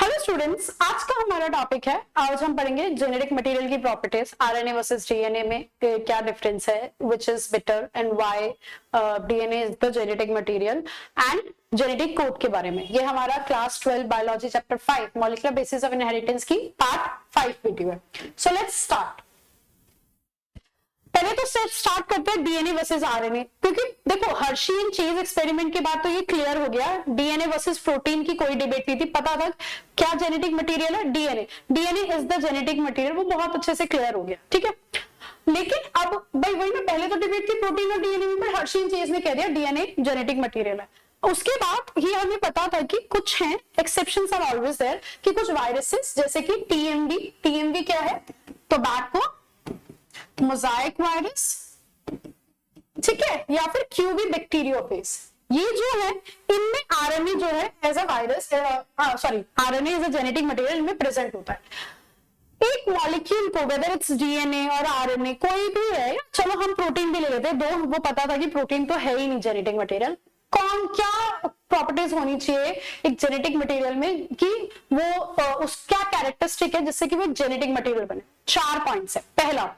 Hello students, आज का हमारा टॉपिक है। आज हम पढ़ेंगे जेनेटिक मटेरियल की प्रॉपर्टीज, आरएनए वर्सेस डीएनए में क्या डिफरेंस है, which is better and why DNA is the genetic material and genetic code के बारे में। ये हमारा class 12 biology chapter 5 molecular basis of inheritance की पार्ट 5 वीडियो है। So let's start. पहले तो स्टार्ट करते हैं डीएनए वर्सेस आरएनए, क्योंकि देखो हर्शी एंड चेज एक्सपेरिमेंट के बाद तो ये क्लियर हो गया, डीएनए वर्सेस प्रोटीन की कोई डिबेट नहीं थी। पता था क्या जेनेटिक मटेरियल है, DNA. DNA is the genetic material, वो बहुत अच्छे से क्लियर हो गया, ठीक है। लेकिन अब भाई वही ना, पहले तो डिबेट थी प्रोटीन और डीएनए में, हर्शी एंड चेज ने कह दिया डीएनए जेनेटिक मटेरियल है। उसके बाद ही हमें पता था कि कुछ हैं, एक्सेप्शंस आर ऑलवेज देयर, कि कुछ वायरसेस जैसे कि टीएमवी क्या है, टोबैको, मोजाइक वायरस, ठीक है, या फिर क्यूबी बैक्टीरियोफेज, ये जो है इनमें आरएनए जो है as a virus, sorry RNA as a genetic material इनमें प्रेजेंट होता है। एक मॉलिक्यूल को, वेदर इट्स डीएनए और आरएनए कोई भी है, चलो हम प्रोटीन भी ले लेते हैं, दो वो पता था कि प्रोटीन तो है ही नहीं जेनेटिक मटेरियल। कौन क्या प्रॉपर्टीज होनी चाहिए एक जेनेटिक मटेरियल में कि वो उस क्या कैरेक्टरिस्टिक है जिससे कि वो जेनेटिक मटेरियल बने। 4 पॉइंट्स है। पहला,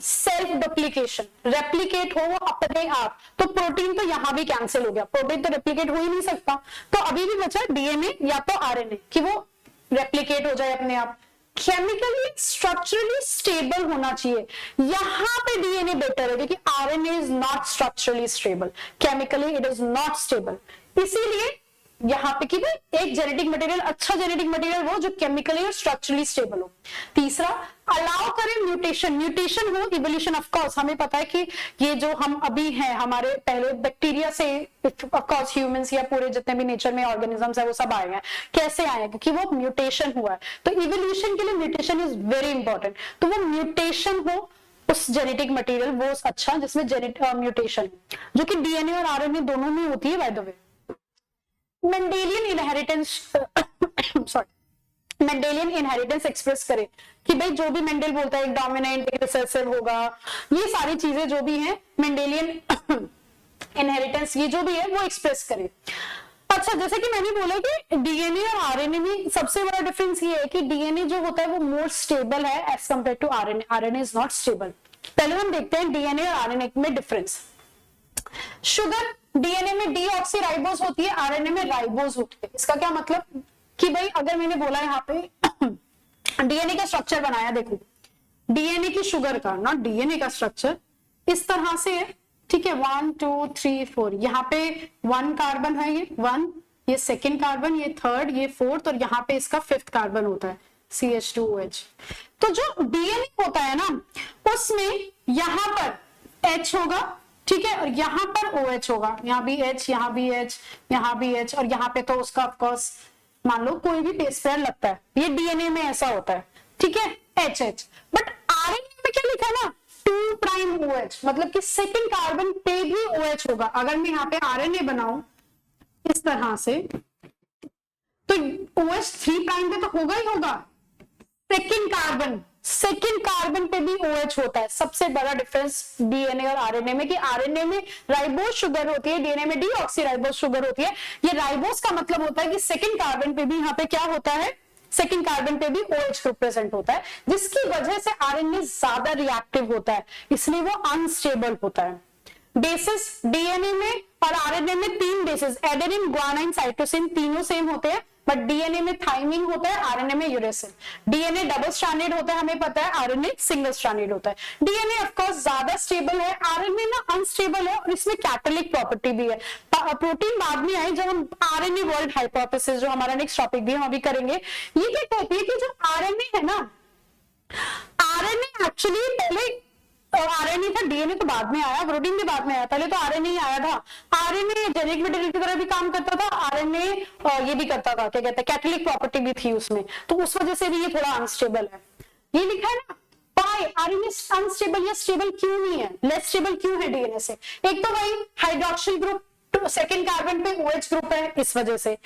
सेल्फ डुप्लीकेशन, रेप्लिकेट हो वो अपने आप। तो प्रोटीन तो यहां भी कैंसिल हो गया, प्रोटीन तो रेप्लिकेट हो ही नहीं सकता, तो अभी भी बचा डीएनए या तो आरएनए कि वो रेप्लिकेट हो जाए अपने आप। केमिकली स्ट्रक्चरली स्टेबल होना चाहिए, यहां पे डीएनए बेटर है क्योंकि RNA is not structurally stable, chemically it is not stable. इसीलिए यहां पे कि एक जेनेटिक मटेरियल, अच्छा जेनेटिक मटेरियल वो जो केमिकली और स्ट्रक्चरली स्टेबल हो। तीसरा, अलाउ करें म्यूटेशन, म्यूटेशन हो इवोल्यूशन। ऑफ कोर्स हमें पता है कि ये जो हम अभी हैं, हमारे पहले बैक्टीरिया से ऑफ कोर्स ह्यूमंस या पूरे जितने भी नेचर में ऑर्गेनिजम्स है वो सब आए हैं। कैसे आए हैं? क्योंकि वो म्यूटेशन हुआ है। तो इवोल्यूशन के लिए म्यूटेशन इज वेरी इंपॉर्टेंट। तो वो म्यूटेशन हो उस जेनेटिक मटेरियल, वो अच्छा जिसमें म्यूटेशन, जो कि डीएनए और आरएनए दोनों में होती है by the way. Mendelian inheritance sorry Mendelian inheritance express करे कि भाई जो भी मेंडल बोलता है एक डोमिनेंट एक रिसेसिव होगा, ये सारी चीजें जो भी हैं मेंडेलियन इनहेरिटेंस ये जो भी है वो एक्सप्रेस करे। अच्छा, जैसे कि मैंने बोला कि डीएनए और आरएनए में सबसे बड़ा डिफरेंस ये है कि डीएनए जो होता है वो मोर स्टेबल है as compare to RNA. RNA is not stable. पहले हम देखते हैं डीएनए और आरएनए में डिफरेंस। शुगर डीएनए में डीऑक्सीराइबोज होती है, आरएनए में राइबोज होती है। इसका क्या मतलब कि भाई अगर मैंने बोला यहाँ पे डीएनए का स्ट्रक्चर बनाया, देखो डीएनए की शुगर का, नॉट डीएनए का स्ट्रक्चर इस तरह से है, ठीक है। 1 2 3 4, यहाँ पे 1 कार्बन है, ये 1, ये सेकेंड कार्बन, ये थर्ड, ये फोर्थ, और यहाँ पे इसका 5th कार्बन होता है CH2OH। तो जो डीएनए होता है ना, उसमें यहां पर H होगा, ठीक है, और यहां पर OH होगा, यहाँ भी H, यहाँ भी H, यहाँ भी H, और यहाँ पे तो उसका ऑफकोर्स मान लो कोई भी बेस पेयर लगता है, ये डीएनए में ऐसा होता है, ठीक है, HH। बट आरएनए में क्या लिखा है ना, 2 प्राइम OH, मतलब कि सेकंड कार्बन पे भी OH होगा। अगर मैं यहाँ पे आरएनए बनाऊं इस तरह से, तो OH 3 प्राइम पे तो होगा ही होगा, सेकंड कार्बन पे भी OH होता है। सबसे बड़ा डिफरेंस डीएनए और आरएनए में कि आरएनए में राइबोज शुगर होती है, डीएनए में डीऑक्सीराइबोज शुगर होती है। ये राइबोज का मतलब होता है कि सेकंड कार्बन पे भी यहाँ पे क्या होता है, सेकंड कार्बन पे भी OH ग्रुप प्रेजेंट होता है, जिसकी वजह से आरएनए ज्यादा रिएक्टिव होता है, इसलिए वो अनस्टेबल होता है। बेसिस डीएनए में और आरएनए में 3 बेसिस, एडेनिन, गुआनिन, साइटोसिन, तीनों सेम होते हैं, बट डीएनए में थाइमिन होता है, आरएनए में यूरेसिल। डीएनए डबल स्ट्रैंडेड होता है हमें पता है, आरएनए सिंगल स्ट्रैंडेड होता है। डीएनए ऑफ कोर्स ज्यादा स्टेबल है, आरएनए ना अनस्टेबल है, और इसमें कैटलिक प्रॉपर्टी भी है। प्रोटीन बाद में आए जब हम आरएनए वर्ल्ड हाइपोथेसिस, जो हमारा नेक्स्ट टॉपिक भी हम अभी करेंगे। ये क्या कहती है कि जो आरएनए है ना, आरएनए एक्चुअली पहले आरएनए था, डीएनए तो बाद में आया, प्रोटीन भी बाद में आया, पहले तो आरएनए ही आया था। आरएनए जेनेटिक मटेरियल की तरह भी काम करता था, आरएनए ये भी करता था, क्या कहते हैं, कैटलिक प्रॉपर्टी भी थी उसमें, तो उस वजह से भी ये थोड़ा अनस्टेबल है। ये लिखा है ना, बाय आरएनए अनस्टेबल या स्टेबल क्यों नहीं है, लेस स्टेबल क्यों है डीएनए से? एक तो भाई हाइड्रोक्सिल ग्रुप सेकेंड कार्बन पे OH ग्रुप है, इस वजह से।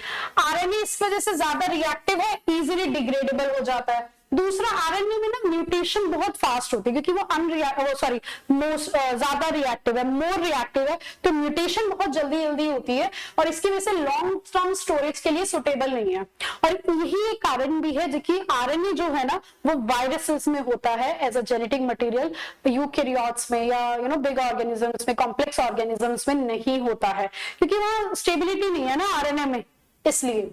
आरएनए इस वजह से ज्यादा रिएक्टिव है, इजीली डिग्रेडेबल हो जाता है। दूसरा आरएनए में ना म्यूटेशन बहुत फास्ट होती है क्योंकि वो ज्यादा रिएक्टिव है, मोर रिएक्टिव है, तो म्यूटेशन बहुत जल्दी जल्दी होती है और इसकी वजह से लॉन्ग टर्म स्टोरेज के लिए सुटेबल नहीं है। और यही एक कारण भी है कि आरएनए जो है ना वो वायरसेस में होता है as a genetic material, eukaryotes में या बिग ऑर्गेनिजम्स में, कॉम्प्लेक्स ऑर्गेनिजम्स में नहीं होता है क्योंकि वहां स्टेबिलिटी नहीं है ना आरएनए में। इसलिए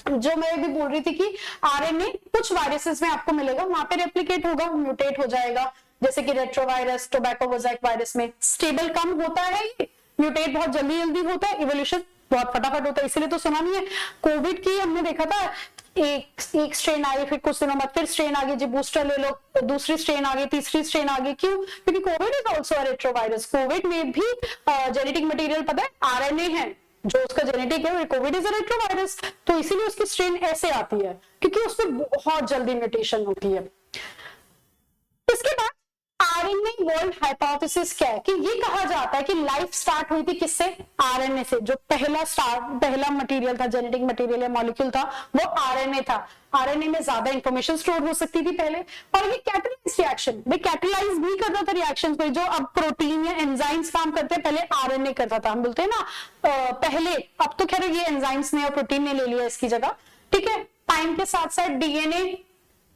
जो मैं भी बोल रही थी कि आरएनए कुछ वायरसेस में आपको मिलेगा, वहां पे रेप्लिकेट होगा, म्यूटेट हो जाएगा, जैसे कि रेट्रोवायरस, टोबैको मोज़ेक वायरस में स्टेबल कम होता है, ये म्यूटेट बहुत जल्दी जल्दी होता है, इवोल्यूशन बहुत फटाफट होता है, इसलिए तो सुना नहीं है। कोविड की हमने देखा था, एक स्ट्रेन आई, फिर कुछ दिनों बाद फिर स्ट्रेन आ गई, जी बूस्टर ले लो, दूसरी स्ट्रेन आ गई, तीसरी स्ट्रेन आ गई, क्यों? क्योंकि Covid is also a retrovirus. Covid में भी जेनेटिक मटेरियल पता है आरएनए है, जो उसका जेनेटिक है, कोविड इज अ रेट्रोवायरस, तो इसीलिए उसकी स्ट्रेन ऐसे आती है क्योंकि उसमें बहुत जल्दी म्यूटेशन होती है। इसके बाद आरएनए वर्ल्ड हाइपोथेसिस क्या है कि ये कहा जाता है कि लाइफ स्टार्ट हुई थी किससे? आरएनए से। जो पहला मटेरियल था, जेनेटिक मटेरियल या मॉलिक्यूल था, वो आरएनए था। आरएनए में ज्यादा इंफॉर्मेशन स्टोर हो सकती थी पहले, और ये कैटलाइज रिएक्शन भाई कैटलाइज भी करता था रिएक्शन को, जो अब प्रोटीन या एंजाइम्स काम करते हैं, पहले आरएनए करता था। हम बोलते हैं ना पहले, अब तो खैर ये एंजाइम्स ने और प्रोटीन ने ले लिया इसकी जगह, ठीक है। टाइम के साथ साथ डीएनए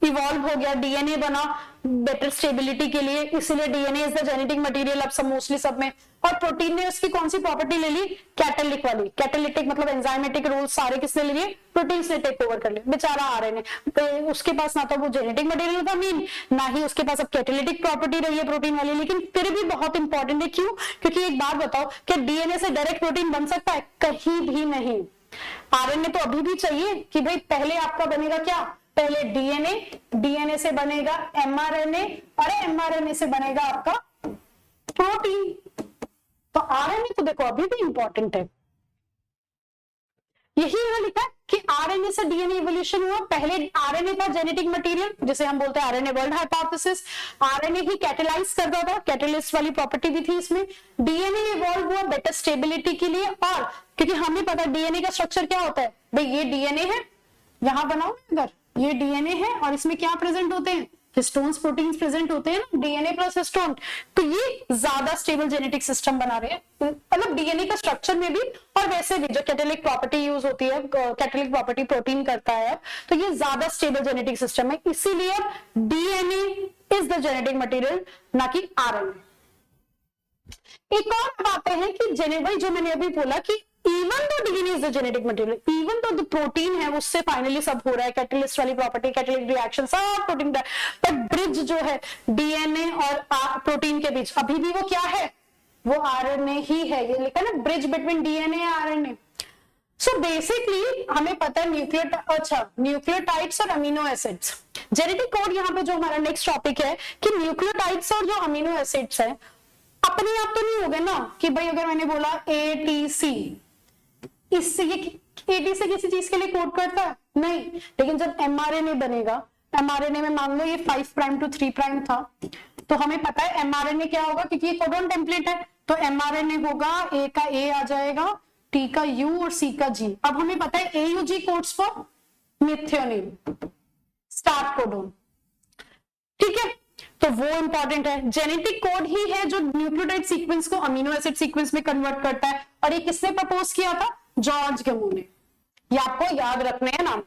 इवॉल्व हो गया, डीएनए बना बेटर स्टेबिलिटी के लिए, इसलिए DNA is the genetic material अब सब मोस्टली सब में। और प्रोटीन ने उसकी कौन सी प्रॉपर्टी ले ली? कैटालिटिक वाली। कैटालिटिक मतलब एंजाइमेटिक रोल सारे किसने ले लिए? प्रोटीन ने टेक ओवर कर लिए। बेचारा आरएनए, उसके पास ना तो वो जेनेटिक मटेरियल था मीन, ना ही उसके पास अब कैटालिटिक प्रॉपर्टी रही है प्रोटीन वाली, लेकिन फिर भी बहुत इंपॉर्टेंट है। क्यों? क्योंकि एक बात बताओ, क्या डीएनए से डायरेक्ट प्रोटीन बन सकता है? कहीं भी नहीं। आरएनए तो अभी भी चाहिए कि भाई पहले आपका बनेगा क्या? पहले डीएनए, डीएनए से बनेगा एमआरएनए, और एमआरएनए से बनेगा आपका प्रोटीन। तो आरएनए तो देखो अभी भी इंपॉर्टेंट है। यही लिखा है कि आरएनए से डीएनए इवोल्यूशन हुआ। पहले आरएनए था जेनेटिक मटेरियल, जिसे हम बोलते हैं आरएनए वर्ल्ड हाइपोथेसिस। आरएनए ही कैटेलाइज करता था, कैटेलिस्ट वाली प्रॉपर्टी भी थी इसमें। डीएनए इवॉल्व हुआ बेटर स्टेबिलिटी के लिए, और क्योंकि हमें पता है डीएनए का स्ट्रक्चर क्या होता है, भाई ये डीएनए है, यहां बनाओ अगर ये डीएनए है, और इसमें क्या प्रेजेंट होते हैं? हिस्टोन्स, प्रोटीन्स प्रेजेंट होते हैं ना, डीएनए प्लस हिस्टोन। तो ये ज्यादा स्टेबल जेनेटिक सिस्टम बना रहे हैं, मतलब डीएनए का स्ट्रक्चर में भी और वैसे भी जो कैटालिटिक प्रॉपर्टी यूज होती है, कैटालिटिक प्रॉपर्टी प्रोटीन करता है, तो ये ज्यादा स्टेबल जेनेटिक सिस्टम है। इसीलिए DNA is the genetic material, ना कि आरएनए। एक और बात है कि भाई जो मैंने अभी बोला कि इवन तो DNA is the genetic material, even तो जो प्रोटीन है उससे फाइनली सब हो रहा है, कैटलिस्ट वाली प्रॉपर्टी, कैटालिटिक रिएक्शन सब प्रोटीन का, पर ब्रिज जो है डीएनए और प्रोटीन के बीच अभी भी वो क्या है? वो आरएनए ही है। ये लिखा है ना, bridge between DNA and RNA. So basically हमें पता है न्यूक्लियोटाइड्स और अमीनो एसिड्स। जेनेटिक कोड यहाँ पे जो हमारा नेक्स्ट टॉपिक है कि न्यूक्लियोटाइड्स और जो अमीनो एसिड्स है अपने आप तो नहीं हो गए ना, कि भाई अगर मैंने बोला एटीसी, इससे ये एटीसी किसी चीज के लिए कोड करता है? नहीं। लेकिन जब एमआरएनए बनेगा, एमआरएनए में मान लो ये 5 प्राइम टू 3 प्राइम था, तो हमें पता है एमआरएनए क्या होगा, क्योंकि ये कोडॉन टेम्पलेट है, तो एमआरएनए होगा ए का ए आ जाएगा, टी का यू और सी का जी। अब हमें पता है AUG codes for methionine, start codon, ठीक है। तो वो इंपॉर्टेंट है। जेनेटिक कोड ही है जो न्यूक्लियोटाइड सीक्वेंस को अमीनो एसिड सीक्वेंस में कन्वर्ट करता है, और ये किसने प्रपोज किया था? जॉर्ज गेमो ने। ये आपको याद रखने हैं नाम।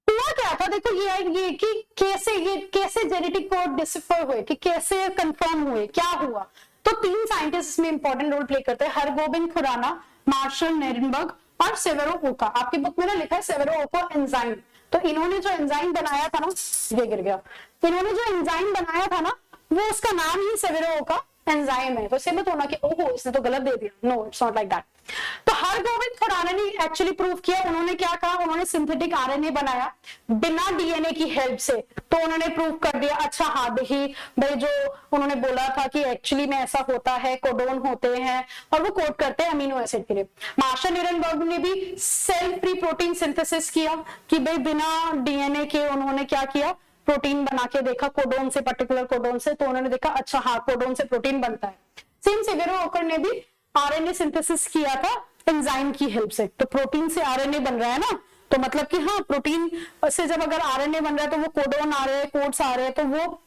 हुआ क्या था, देखो ये कि कैसे जेनेटिक कोड डिसिफर हुए, कि कैसे कंफर्म हुए, क्या हुआ। तो 3 साइंटिस्ट में इंपॉर्टेंट रोल प्ले करते हैं, हरगोबिंद खुराना, मार्शल नेरेनबर्ग और सेवेरो ओका। आपकी बुक में ना लिखा है सेवेरो ओका एंजाइम। तो इन्होंने जो एंजाइम बनाया था ना, ये गिर गया, इन्होंने जो एंजाइम बनाया था ना, वो उसका नाम ही सेवेरो ओका एंजाइम है। तो इससे मत होना कि ओहो इसने तो गलत दे दिया, no it's not like that. तो हरगोबिंद खुराना ने एक्चुअली प्रूव किया। उन्होंने क्या कहा, उन्होंने सिंथेटिक आरएनए बनाया बिना डीएनए की हेल्प से। तो उन्होंने प्रूव कर दिया, अच्छा हाँ देखिए भाई जो उन्होंने बोला था कि एक्चुअली में ऐसा होता है, कोडोन होते हैं और वो कोड करते हैं अमीनो एसिड के लिए। मार्शल नीरेनबर्ग ने भी सेल फ्री प्रोटीन सिंथेसिस किया कि भाई बिना डीएनए के उन्होंने क्या किया, प्रोटीन बना के देखा कोडोन से, पर्टिकुलर कोडोन से। तो उन्होंने देखा अच्छा हाँ कोडोन से प्रोटीन बनता है। सेम सेवेरो ओकर ने भी आरएनए सिंथेसिस किया था एंजाइम की हेल्प से। तो प्रोटीन से आरएनए बन रहा है ना, तो मतलब कि हाँ, प्रोटीन से जब अगर आरएनए बन रहा है तो वो कोडोन आ रहे हैं, कोड्स आ रहे हैं, तो वो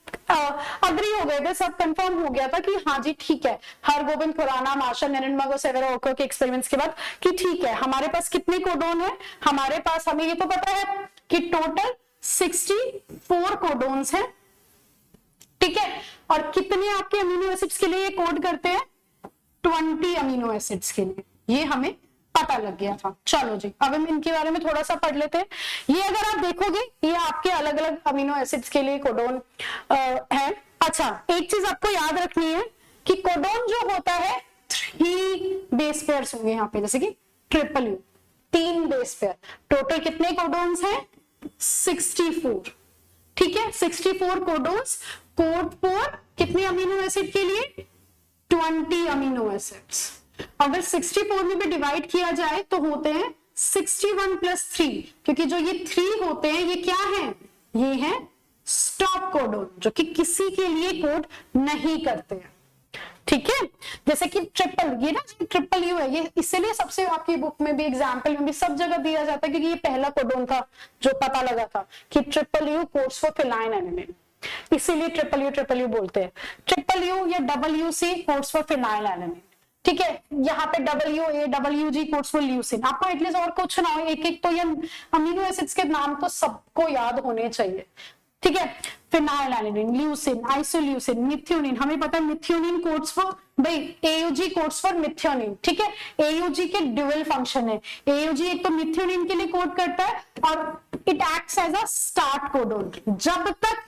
अग्री हो गए थे, सब कंफर्म हो गया था कि हाँ जी ठीक है, हरगोबिंद खुराना, मार्शल निरनबर्ग और सेवेरा ओको के एक्सपेरिमेंट्स के बाद कि ठीक है, हमारे पास कितने कोडोन है, हमारे पास, हमें ये तो पता है कि टोटल 64 कोडोन्स हैं, ठीक है, और कितने आपके अमीनो एसिड्स के लिए ये कोड करते हैं, 20 अमीनो एसिड्स के लिए, ये हमें पता लग गया था। चलो जी, अब हम इनके बारे में थोड़ा सा पढ़ लेते हैं। ये अगर आप देखोगे, ये आपके अलग अलग अमीनो एसिड्स के लिए कोडोन है। अच्छा, एक चीज आपको याद रखनी है कि कोडोन जो होता है 3 बेस पेयर्स होंगे यहाँ पे, जैसे कि triple you 3 base pair. Total कितने कोडोन्स हैं, 64, ठीक है, 64 कोडोन्स कोड फॉर कितने अमीनो एसिड के लिए, 20 अमीनो एसिड्स। अगर 64 में भी डिवाइड किया जाए तो होते हैं 61 + 3, क्योंकि जो ये 3 होते हैं ये क्या है, ये है स्टॉप कोडोन, जो कि किसी के लिए कोड नहीं करते हैं, ठीक है। जैसे कि ट्रिपल, ये ना ट्रिपल यू है, ये इसलिए सबसे आपकी बुक में भी, एग्जाम्पल में भी सब जगह दिया जाता है, क्योंकि ये पहला कोडोन था जो पता लगा था कि ट्रिपल यू कोड्स फॉर फिनाइलएलानाइन, इसीलिए ट्रिपल यू बोलते हैं। ट्रिपल यू या WC कोड्स फॉर फिनाइलएलानाइन, ठीक है। यहाँ पे WA WG codes for leucine. आपको एटलीस्ट और कुछ ना हो, एक एक तो ये अमीनो एसिड्स के नाम तो सबको याद होने चाहिए, ठीक है। फिनाइलएलानाइन, ल्यूसिन, आइसोल्यूसिन, मिथ्योनिन, हमें पता है मिथ्योनिन कोड्स फॉर, भाई AUG कोड्स फॉर मिथ्योनिन, ठीक है। AUG के ड्यूअल फंक्शन है, AUG एक तो मिथ्योनिन के लिए कोड करता है और it acts as a start codon. जब तक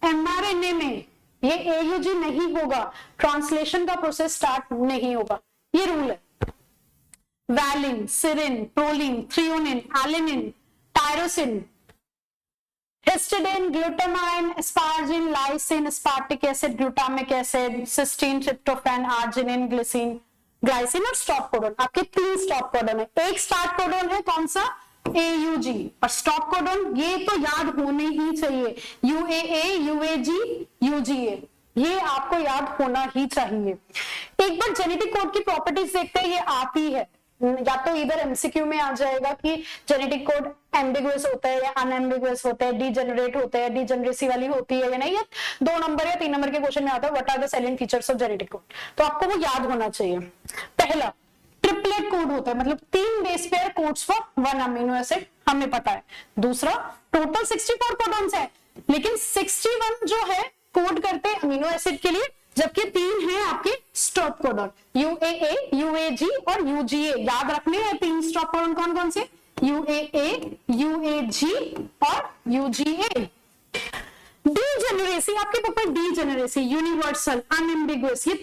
mRNA में ये AUG नहीं होगा, ट्रांसलेशन का प्रोसेस स्टार्ट नहीं होगा, ये रूल है। Valine, serine, proline, threonine, alanine, tyrosine, histidine, glutamine, asparagine, lysine, aspartic acid, glutamic acid, cysteine, tryptophan, arginine, glycine और स्टॉप कोडोन। आपके 3 स्टॉप कोडोन है। एक स्टार्ट कोडोन है कौन सा, AUG, और स्टॉप कोडोन ये तो याद होने ही चाहिए, UAA, UAG, UGA, ये आपको याद होना ही चाहिए। एक बार जेनेटिक कोड की प्रॉपर्टीज देखते हैं, ये आती है, या तो इधर MCQ में आ जाएगा कि जेनेटिक कोड एम्बिगुअस होता है या अनएम्बिगुअस होता है, डीजेनरेट होता है, डीजेनरेसी वाली होती है या नहीं, या 2 नंबर या 3 नंबर के क्वेश्चन में आता है what are the salient features of genetic code, तो आपको वो याद होना चाहिए। पहला ट्रिपलेट कोड होता है, मतलब 3 base pair codes for 1 amino acid, हमें पता है। दूसरा, टोटल 64 कोडॉन्स है, लेकिन 61 जो है कोड करते हैं अमीनो एसिड के लिए, जबकि 3 है आपके स्टॉप कोडॉन, UAA, UAG और UGA। याद रखने हैं 3 स्टॉप कोडॉन कौन कौन से, UAA, UAG और UGA। डीजेनरेसी, आपके बुक में डीजेनरेसी, यूनिवर्सल, अनएम्बिगुअस, ये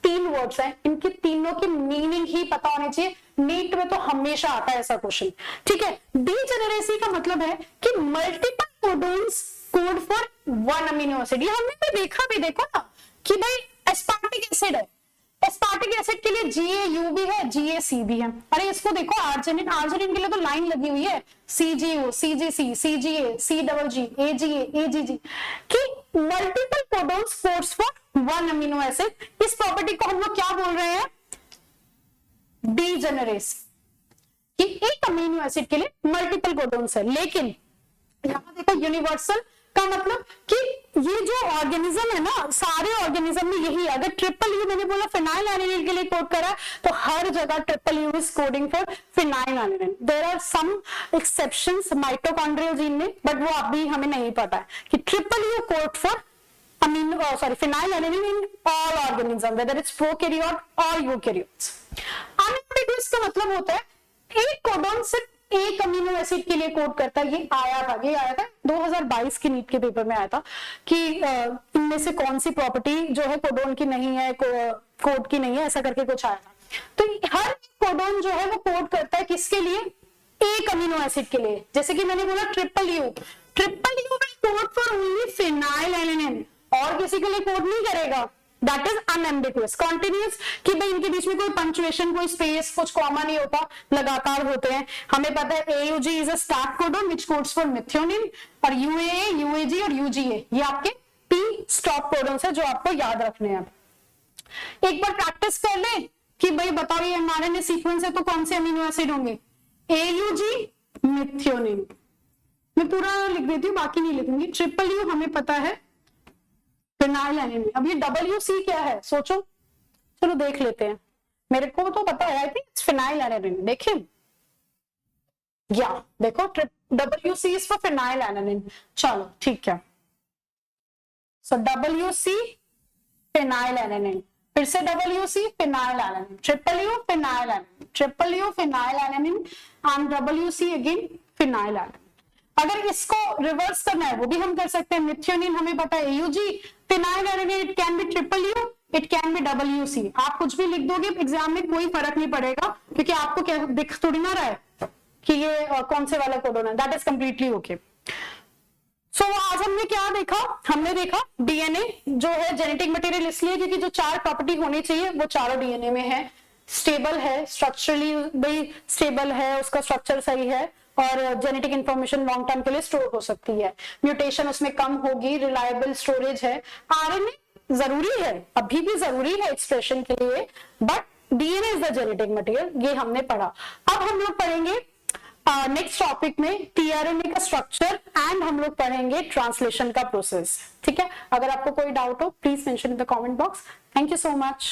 3 वर्ड्स हैं, इनके तीनों की मीनिंग ही पता होनी चाहिए। नीट में तो हमेशा आता है ऐसा क्वेश्चन, ठीक है। डीजेनरेसी का मतलब है कि multiple codons code for 1 amino acid. ये हमने तो देखा भी, देखो ना कि भाई एस्पार्टिक एसिड है, एस्पार्टिक एसिड के लिए GAU भी है, GAC भी है। अरे इसको देखो, आर्जिनिन, आर्जिनिन के लिए तो लाइन लगी हुई है, CGO, CGC, CGA, CGG, AGA, AGG, कि multiple codons codes for 1 amino acid. इस प्रॉपर्टी को हम लोग क्या बोल रहे हैं, डीजेनरेसी, कि एक अमीनो एसिड के लिए मल्टीपल कोडोन्स है। लेकिन यहां देखो यूनिवर्सल का मतलब कि ये जो ऑर्गेनिज्म है ना, सारे ऑर्गेनिज्म में यही है। अगर ट्रिपल यू मैंने बोला फिनाइलएलानाइन के लिए कोड करा, तो हर जगह triple U is coding for phenylalanine. There are some exceptions mitochondrial gene में, बट वो अभी हमें नहीं पता है कि triple U code for phenylalanine in all organism, whether it's prokaryote और यूकैरियोट्स। अनएम्बिगुअस का मतलब होता है एक कोडॉन सिर्फ एक अमीनो एसिड के लिए कोड करता है। ये आया था 2022 के नीट के पेपर में आया था कि इनमें से कौन सी प्रॉपर्टी जो है कोडोन की नहीं है, कोड की नहीं है, ऐसा करके कुछ आया था। तो हर कोडोन जो है वो कोड करता है किसके लिए, एक अमीनो एसिड के लिए। जैसे कि मैंने बोला triple U will code for only phenylalanine, और किसी के लिए कोड नहीं करेगा। दैट इज अनएम्बिगुअस, कॉन्टिन्यूअस, कि भाई इनके बीच में कोई पंक्चुएशन, कोई स्पेस, कुछ कॉमा नहीं होता, लगातार होते हैं। हमें पता है AUG is a start codon which codes for methionine, और UAA, UAG और UGA ये आपके 3 स्टॉप कोडोन्स है जो आपको याद रखने हैं। एक बार प्रैक्टिस कर ले कि भाई बताओ ये mRNA सीक्वेंस है तो कौन से अमीनो एसिड होंगे, AUG, मिथ्योनिन। मैं पूरा लिख देती हूँ, बाकी नहीं लिखूंगी। ट्रिपल यू हमें पता है फिनाइलएलानाइन। अब ये WC क्या है सोचो, चलो देख लेते हैं। मेरे को तो पता है, आई थिंक फिनाइलएलानाइन। देखिए या देखो WC इज फॉर फिनाइलएलानाइन। चलो ठीक है, सो WC फिनाइलएलानाइन, फिर से WC phenylalanine, triple U phenylalanine, triple U phenylalanine and WC again phenylalanine. अगर इसको रिवर्स करना है वो भी हम कर सकते हैं। मिथ्योनिन हमें पता है AUG, phenylalanine it can be triple U, it can be WC। आप कुछ भी लिख दोगे एग्जाम में कोई फर्क नहीं पड़ेगा, क्योंकि आपको क्या दिख थोड़ी ना रहा है कि ये कौन से वाला कोडोन है। That is completely okay. So आज हमने क्या देखा, हमने देखा DNA जो है जेनेटिक मटेरियल इसलिए क्योंकि जो 4 प्रॉपर्टी होनी चाहिए वो चारों DNA में है। स्टेबल है, स्ट्रक्चरली भी स्टेबल है, उसका स्ट्रक्चर सही है और जेनेटिक इंफॉर्मेशन लॉन्ग टर्म के लिए स्टोर हो सकती है। म्यूटेशन उसमें कम होगी, रिलायबल स्टोरेज है। RNA जरूरी है, अभी भी जरूरी है एक्सप्रेशन के लिए, but DNA is the genetic material, ये हमने पढ़ा। अब हम लोग पढ़ेंगे नेक्स्ट टॉपिक में tRNA का स्ट्रक्चर एंड हम लोग पढ़ेंगे ट्रांसलेशन का प्रोसेस। ठीक है, अगर आपको कोई डाउट हो please mention in the comment box. Thank you so much.